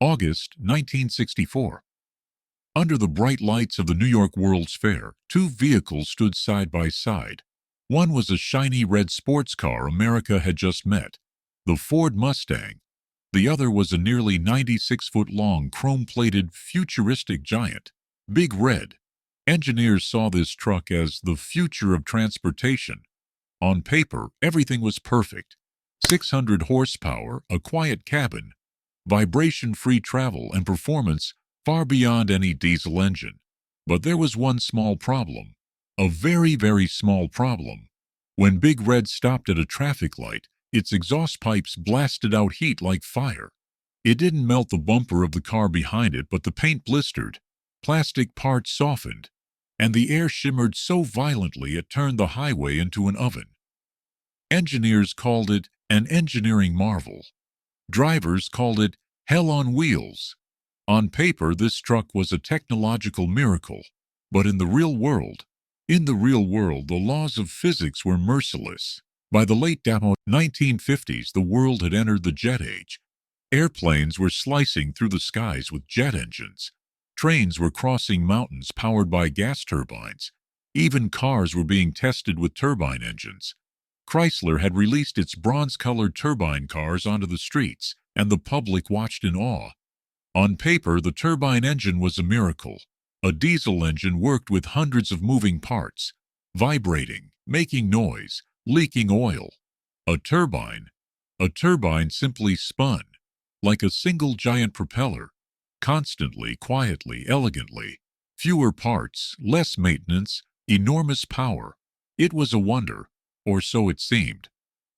August 1964. Under the bright lights of the New York World's Fair, two vehicles stood side by side. One was a shiny red sports car America had just met, the Ford Mustang. The other was a nearly 96-foot-long, chrome-plated, futuristic giant, Big Red. Engineers saw this truck as the future of transportation. On paper, everything was perfect. 600 horsepower, a quiet cabin, vibration-free travel, and performance far beyond any diesel engine. But there was one small problem. A very, very small problem. When Big Red stopped at a traffic light, its exhaust pipes blasted out heat like fire. It didn't melt the bumper of the car behind it, but the paint blistered, plastic parts softened, and the air shimmered so violently it turned the highway into an oven. Engineers called it an engineering marvel. Drivers called it hell on wheels. On paper, this truck was a technological miracle, but in the real world, the laws of physics were merciless. By the late 1950s, the world had entered the jet age. Airplanes were slicing through the skies with jet engines. Trains were crossing mountains powered by gas turbines. Even cars were being tested with turbine engines. Chrysler had released its bronze-colored turbine cars onto the streets, and the public watched in awe. On paper, the turbine engine was a miracle. A diesel engine worked with hundreds of moving parts, vibrating, making noise, leaking oil. A turbine simply spun, like a single giant propeller, constantly, quietly, elegantly. Fewer parts, less maintenance, enormous power. It was a wonder, or so it seemed.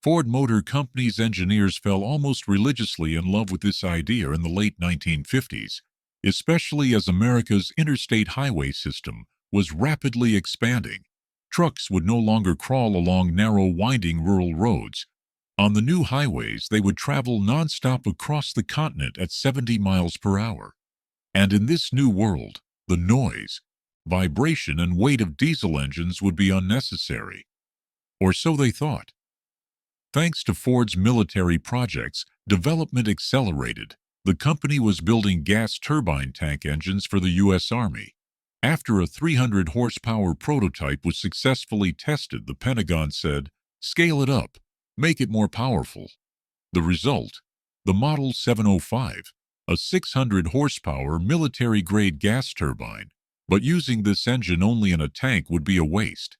Ford Motor Company's engineers fell almost religiously in love with this idea in the late 1950s, especially as America's interstate highway system was rapidly expanding. Trucks would no longer crawl along narrow, winding rural roads. On the new highways, they would travel nonstop across the continent at 70 miles per hour. And in this new world, the noise, vibration, and weight of diesel engines would be unnecessary. Or so they thought. Thanks to Ford's military projects, development accelerated. The company was building gas turbine tank engines for the U.S. Army. After a 300-horsepower prototype was successfully tested, the Pentagon said, "Scale it up, make it more powerful." The result? The Model 705, a 600-horsepower military-grade gas turbine. But using this engine only in a tank would be a waste.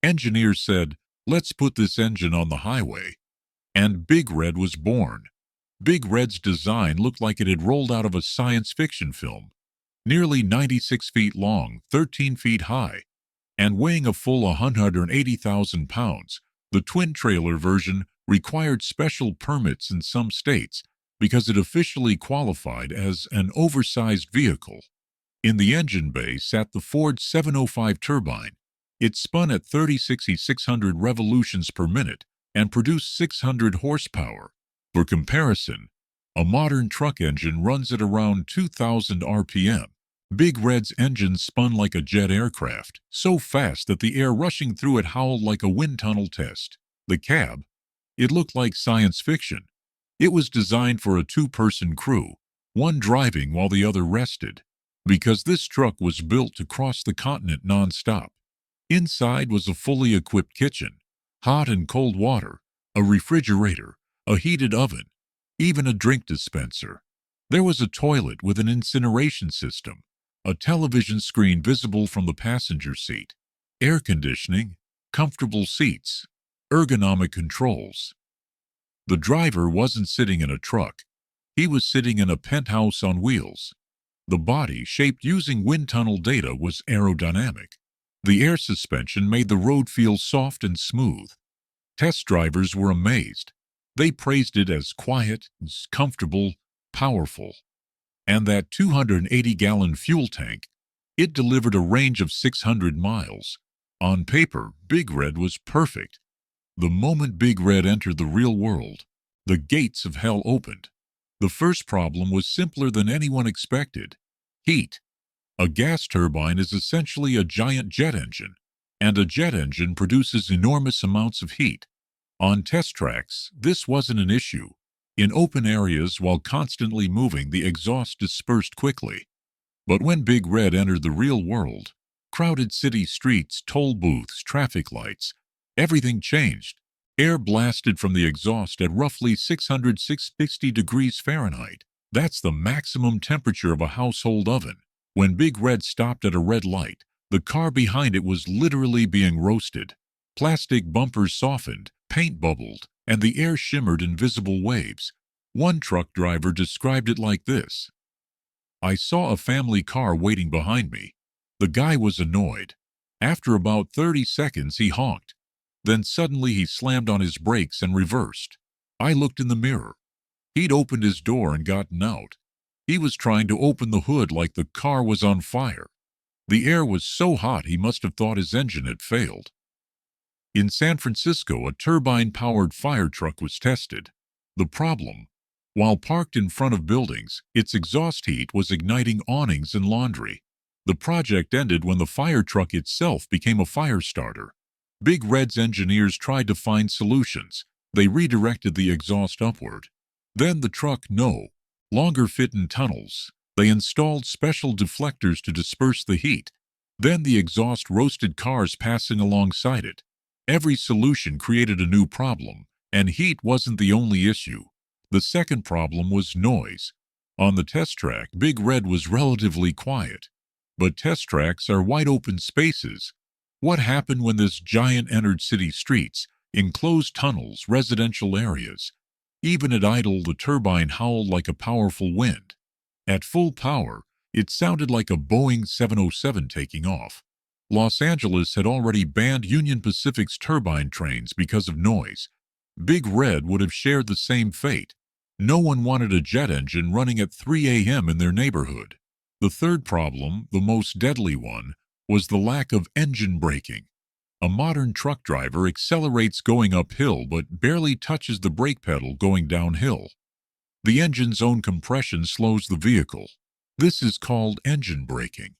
Engineers said, "Let's put this engine on the highway." And Big Red was born. Big Red's design looked like it had rolled out of a science fiction film. Nearly 96 feet long, 13 feet high, and weighing a full 180,000 pounds, the twin-trailer version required special permits in some states because it officially qualified as an oversized vehicle. In the engine bay sat the Ford 705 turbine. It spun at 36,600 revolutions per minute and produced 600 horsepower. For comparison, a modern truck engine runs at around 2,000 RPM. Big Red's engine spun like a jet aircraft, so fast that the air rushing through it howled like a wind tunnel test. The cab, it looked like science fiction. It was designed for a two-person crew, one driving while the other rested, because this truck was built to cross the continent non-stop. Inside was a fully equipped kitchen, hot and cold water, a refrigerator, a heated oven, even a drink dispenser. There was a toilet with an incineration system, a television screen visible from the passenger seat, air conditioning, comfortable seats, ergonomic controls. The driver wasn't sitting in a truck. He was sitting in a penthouse on wheels. The body, shaped using wind tunnel data, was aerodynamic. The air suspension made the road feel soft and smooth. Test drivers were amazed. They praised it as quiet, comfortable, powerful. And that 280-gallon fuel tank, it delivered a range of 600 miles. On paper, Big Red was perfect. The moment Big Red entered the real world, the gates of hell opened. The first problem was simpler than anyone expected: heat. A gas turbine is essentially a giant jet engine, and a jet engine produces enormous amounts of heat. On test tracks, this wasn't an issue. In open areas, while constantly moving, the exhaust dispersed quickly. But when Big Red entered the real world, crowded city streets, toll booths, traffic lights, everything changed. Air blasted from the exhaust at roughly 660 degrees Fahrenheit. That's the maximum temperature of a household oven. When Big Red stopped at a red light, the car behind it was literally being roasted. Plastic bumpers softened, paint bubbled, and the air shimmered in visible waves. One truck driver described it like this: "I saw a family car waiting behind me. The guy was annoyed. After about 30 seconds, he honked. Then suddenly he slammed on his brakes and reversed. I looked in the mirror. He'd opened his door and gotten out. He was trying to open the hood like the car was on fire. The air was so hot he must have thought his engine had failed." In San Francisco, a turbine-powered fire truck was tested. The problem: while parked in front of buildings, its exhaust heat was igniting awnings and laundry. The project ended when the fire truck itself became a fire starter. Big Red's engineers tried to find solutions. They redirected the exhaust upward. Then the truck no longer fit in tunnels. They installed special deflectors to disperse the heat. Then the exhaust roasted cars passing alongside it. Every solution created a new problem, and heat wasn't the only issue. The second problem was noise. On the test track, Big Red was relatively quiet. But test tracks are wide open spaces. What happened when this giant entered city streets, enclosed tunnels, residential areas? Even at idle, the turbine howled like a powerful wind. At full power, it sounded like a Boeing 707 taking off. Los Angeles had already banned Union Pacific's turbine trains because of noise. Big Red would have shared the same fate. No one wanted a jet engine running at 3 a.m. in their neighborhood. The third problem, the most deadly one, was the lack of engine braking. A modern truck driver accelerates going uphill but barely touches the brake pedal going downhill. The engine's own compression slows the vehicle. This is called engine braking.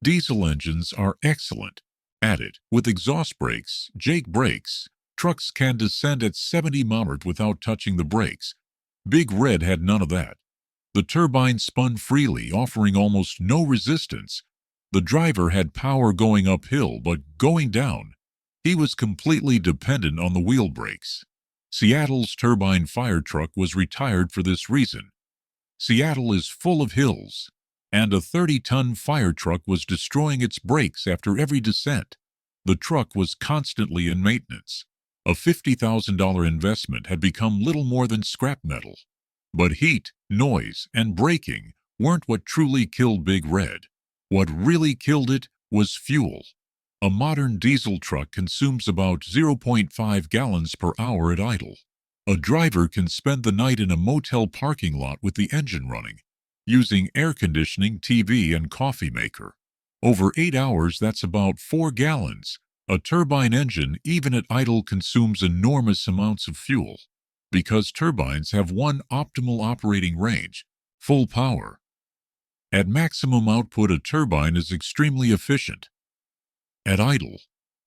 Diesel engines are excellent at it. With exhaust brakes, Jake brakes, trucks can descend at 70 mph without touching the brakes. Big Red had none of that. The turbine spun freely, offering almost no resistance. The driver had power going uphill, but going down, he was completely dependent on the wheel brakes. Seattle's turbine fire truck was retired for this reason. Seattle is full of hills, and a 30-ton fire truck was destroying its brakes after every descent. The truck was constantly in maintenance. A $50,000 investment had become little more than scrap metal. But heat, noise, and braking weren't what truly killed Big Red. What really killed it was fuel. A modern diesel truck consumes about 0.5 gallons per hour at idle. A driver can spend the night in a motel parking lot with the engine running, using air conditioning, TV, and coffee maker. Over 8 hours, that's about 4 gallons. A turbine engine, even at idle, consumes enormous amounts of fuel, because turbines have one optimal operating range: full power. At maximum output, a turbine is extremely efficient. At idle,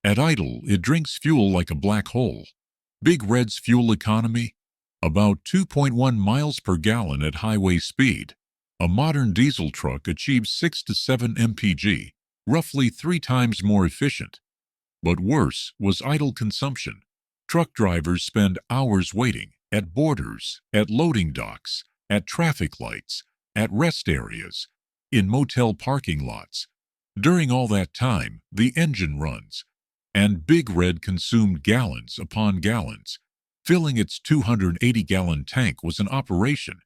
it drinks fuel like a black hole. Big Red's fuel economy? About 2.1 miles per gallon at highway speed. A modern diesel truck achieves 6 to 7 mpg, roughly 3 times more efficient. But worse was idle consumption. Truck drivers spend hours waiting at borders, at loading docks, at traffic lights, at rest areas, in motel parking lots. During all that time, the engine runs, and Big Red consumed gallons upon gallons. Filling its 280-gallon tank was an operation,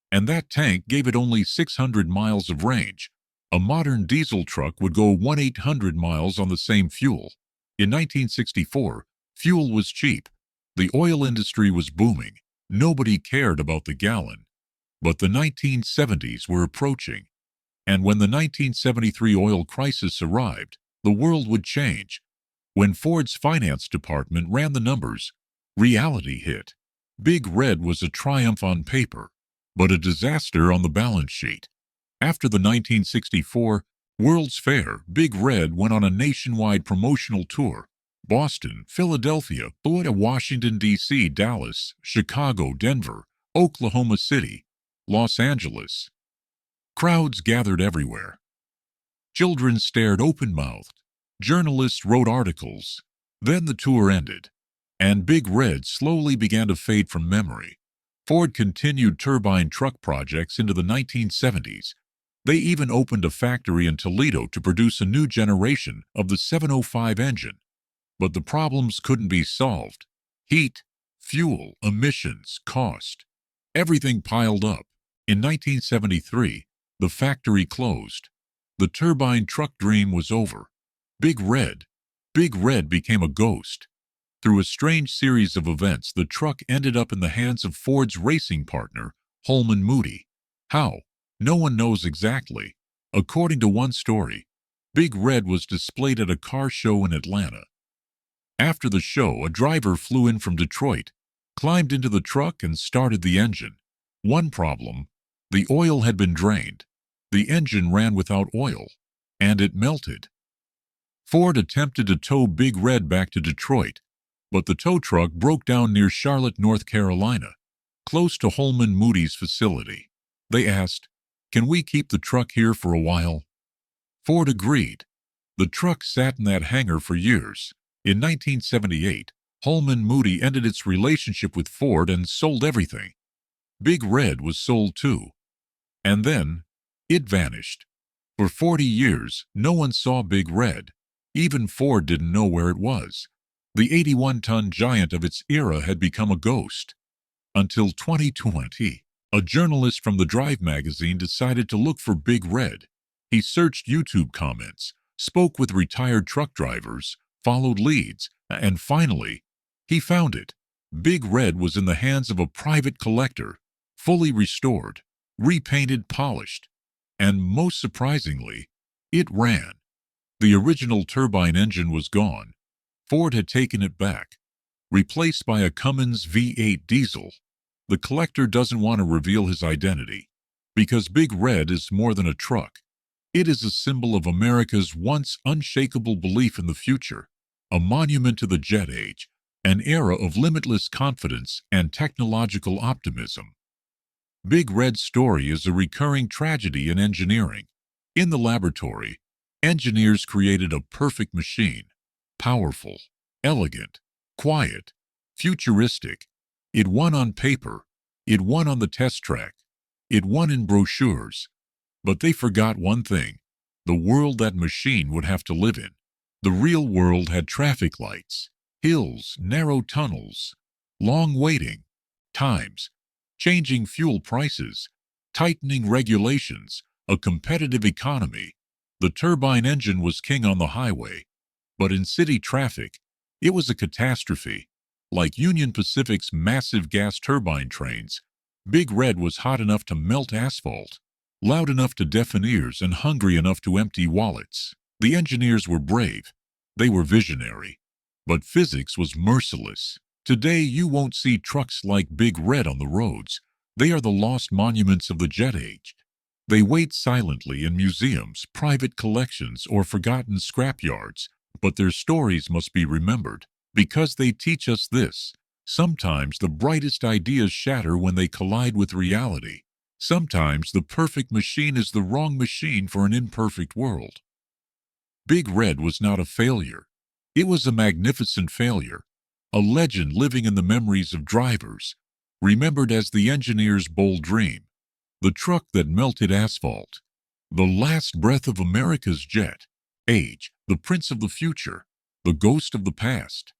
and that tank gave it only 600 miles of range. A modern diesel truck would go 1,800 miles on the same fuel. In 1964, fuel was cheap. The oil industry was booming. Nobody cared about the gallon. But the 1970s were approaching, and when the 1973 oil crisis arrived, the world would change. When Ford's finance department ran the numbers, reality hit. Big Red was a triumph on paper, but a disaster on the balance sheet. After the 1964 World's Fair, Big Red went on a nationwide promotional tour. Boston, Philadelphia, Washington, D.C., Dallas, Chicago, Denver, Oklahoma City, Los Angeles. Crowds gathered everywhere. Children stared open-mouthed. Journalists wrote articles. Then the tour ended, and Big Red slowly began to fade from memory. Ford continued turbine truck projects into the 1970s. They even opened a factory in Toledo to produce a new generation of the 705 engine. But the problems couldn't be solved. Heat, fuel, emissions, cost. Everything piled up. In 1973, the factory closed. The turbine truck dream was over. Big Red became a ghost. Through a strange series of events, the truck ended up in the hands of Ford's racing partner, Holman Moody. How? No one knows exactly. According to one story, Big Red was displayed at a car show in Atlanta. After the show, a driver flew in from Detroit, climbed into the truck, and started the engine. One problem: the oil had been drained. The engine ran without oil, and it melted. Ford attempted to tow Big Red back to Detroit, but the tow truck broke down near Charlotte, North Carolina, close to Holman Moody's facility. They asked, "Can we keep the truck here for a while?" Ford agreed. The truck sat in that hangar for years. In 1978, Holman Moody ended its relationship with Ford and sold everything. Big Red was sold too. And then, it vanished. For 40 years, no one saw Big Red. Even Ford didn't know where it was. The 81-ton giant of its era had become a ghost. Until 2020, a journalist from the Drive magazine decided to look for Big Red. He searched YouTube comments, spoke with retired truck drivers, followed leads, and finally, he found it. Big Red was in the hands of a private collector, fully restored, repainted, polished, and most surprisingly, it ran. The original turbine engine was gone. Ford had taken it back, replaced by a Cummins V8 diesel. The collector doesn't want to reveal his identity, because Big Red is more than a truck. It is a symbol of America's once unshakable belief in the future, a monument to the jet age, an era of limitless confidence and technological optimism. Big Red's story is a recurring tragedy in engineering. In the laboratory, engineers created a perfect machine. Powerful, elegant, quiet, futuristic. It won on paper. It won on the test track. It won in brochures. But they forgot one thing: the world that machine would have to live in. The real world had traffic lights, hills, narrow tunnels, long waiting times, changing fuel prices, tightening regulations, a competitive economy. The turbine engine was king on the highway. But in city traffic, it was a catastrophe. Like Union Pacific's massive gas turbine trains, Big Red was hot enough to melt asphalt, loud enough to deafen ears, and hungry enough to empty wallets. The engineers were brave. They were visionary. But physics was merciless. Today you won't see trucks like Big Red on the roads. They are the lost monuments of the jet age. They wait silently in museums, private collections, or forgotten scrapyards. But their stories must be remembered, because they teach us this: sometimes the brightest ideas shatter when they collide with reality. Sometimes the perfect machine is the wrong machine for an imperfect world. Big Red was not a failure. It was a magnificent failure, a legend living in the memories of drivers, remembered as the engineer's bold dream, the truck that melted asphalt, the last breath of America's jet age, the prince of the future, the ghost of the past.